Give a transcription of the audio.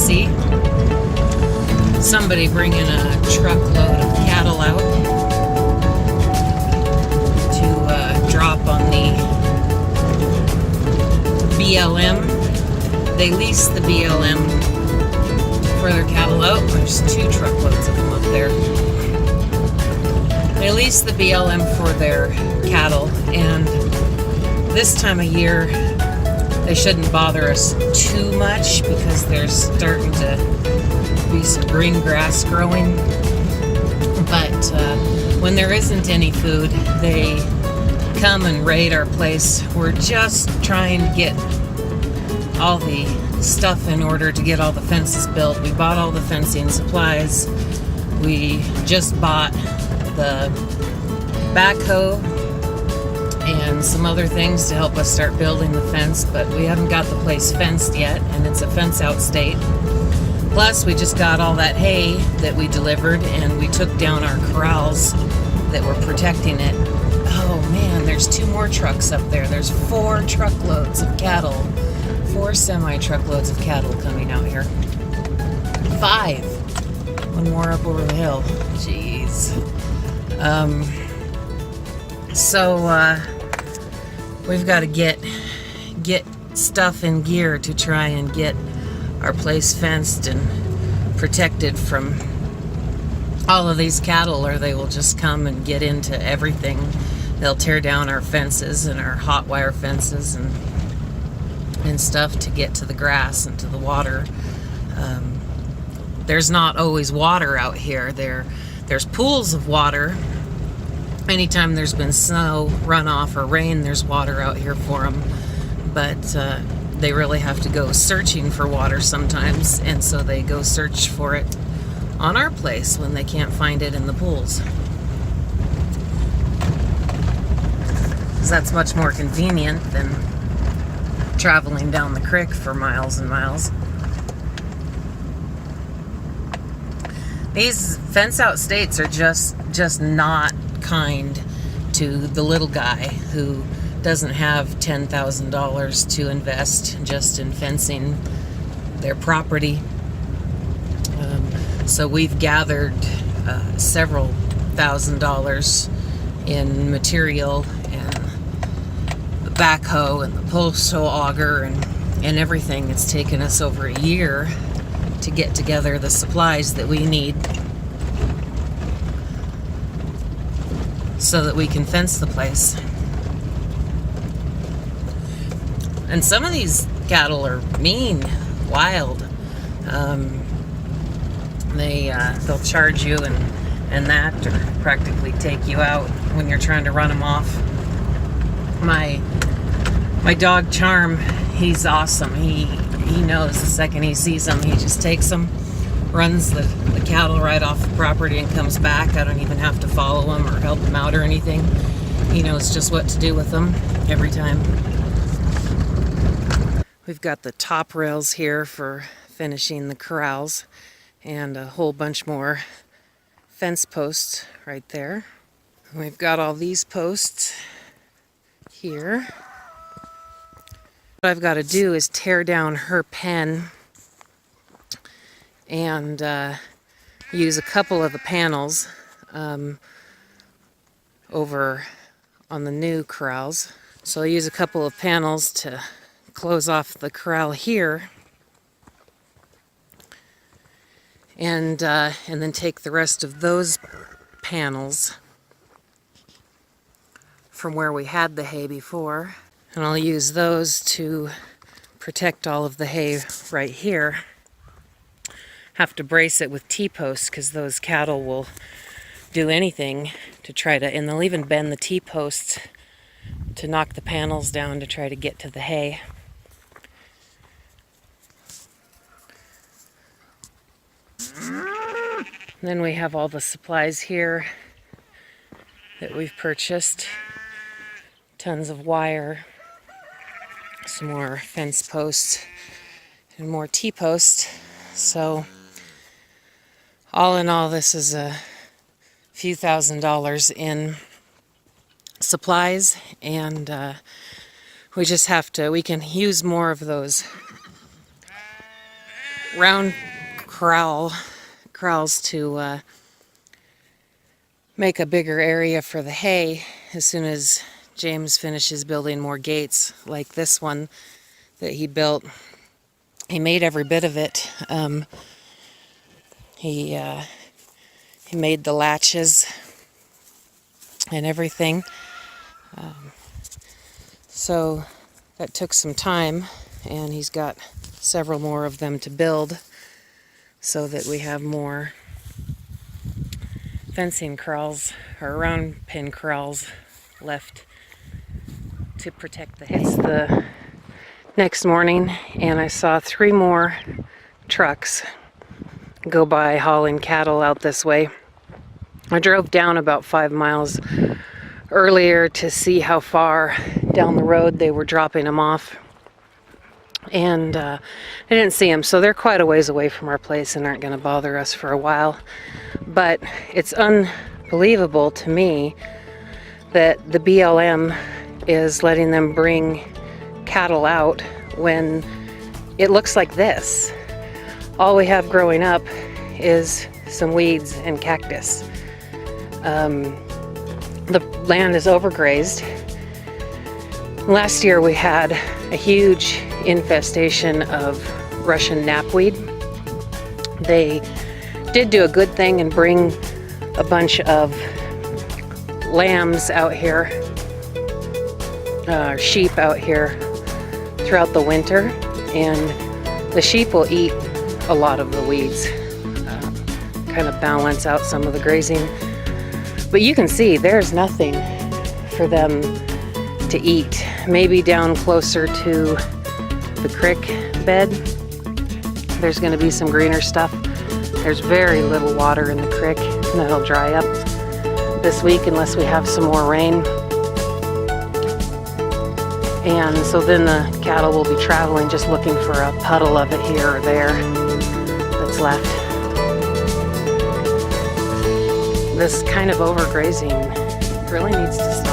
see somebody bringing a truckload of cattle out to drop on the BLM. They lease the BLM for their cattle out. There's 2 truckloads of them up there. They lease the BLM for their cattle, and this time of year they shouldn't bother us too much because there's starting to be some green grass growing. But when there isn't any food, they come and raid our place. We're just trying to get all the stuff in order to get all the fences built. We bought all the fencing supplies. We just bought the backhoe and some other things to help us start building the fence, but we haven't got the place fenced yet, and it's a fence out state. Plus, we just got all that hay that we delivered, and we took down our corrals that were protecting it. Oh man, there's 2 more trucks up there. There's 4 truckloads of cattle. 4 semi-truckloads of cattle coming out here. 5. 1 more up over the hill. Jeez. We've got to get stuff in gear to try and get our place fenced and protected from all of these cattle, or they will just come and get into everything. They'll tear down our fences and our hot wire fences and stuff to get to the grass and to the water. There's not always water out here. There's pools of water. Anytime there's been snow, runoff, or rain, there's water out here for them. But they really have to go searching for water sometimes, and so they go search for it on our place when they can't find it in the pools. Because that's much more convenient than traveling down the creek for miles and miles. These fence out states are just not kind to the little guy who doesn't have $10,000 to invest just in fencing their property. So we've gathered several $1,000s in material and the backhoe and the postal auger and everything. It's taken us over a year to get together the supplies that we need so that we can fence the place. And some of these cattle are mean, wild. They'll charge you and that, or practically take you out when you're trying to run them off. My dog Charm, he's awesome. He knows the second he sees them, he just takes them, runs the cattle right off the property and comes back. I don't even have to follow him or help him out or anything. He knows just what to do with them every time. We've got the top rails here for finishing the corrals, and a whole bunch more fence posts right there. We've got all these posts here. What I've got to do is tear down her pen and use a couple of the panels over on the new corrals. So I'll use a couple of panels to close off the corral here, and then take the rest of those panels from where we had the hay before, and I'll use those to protect all of the hay right here. Have to brace it with T-posts because those cattle will do anything to try to, and they'll even bend the T-posts to knock the panels down to try to get to the hay. And then we have all the supplies here that we've purchased. Tons of wire, some more fence posts, and more T-posts. So all in all, this is a few $1,000s in supplies, and we just have to, we can use more of those round corrals to make a bigger area for the hay as soon as James finishes building more gates like this one that he built. He made every bit of it. He made the latches and everything. So that took some time, and he's got several more of them to build so that we have more fencing corrals or round pin corrals left to protect the hay. It's the next morning, and I saw 3 more trucks go by hauling cattle out this way. I drove down about 5 miles earlier to see how far down the road they were dropping them off, and I didn't see them, so they're quite a ways away from our place and aren't going to bother us for a while. But it's unbelievable to me that the BLM is letting them bring cattle out when it looks like this. All we have growing up is some weeds and cactus. The land is overgrazed. Last year we had a huge infestation of Russian knapweed. They did do a good thing and bring a bunch of lambs out here, sheep out here throughout the winter, and the sheep will eat a lot of the weeds, kind of balance out some of the grazing. But you can see there's nothing for them to eat. Maybe down closer to the creek bed, there's going to be some greener stuff. There's very little water in the creek, and that'll dry up this week unless we have some more rain. And so then the cattle will be traveling just looking for a puddle of it here or there that's left. This kind of overgrazing really needs to stop.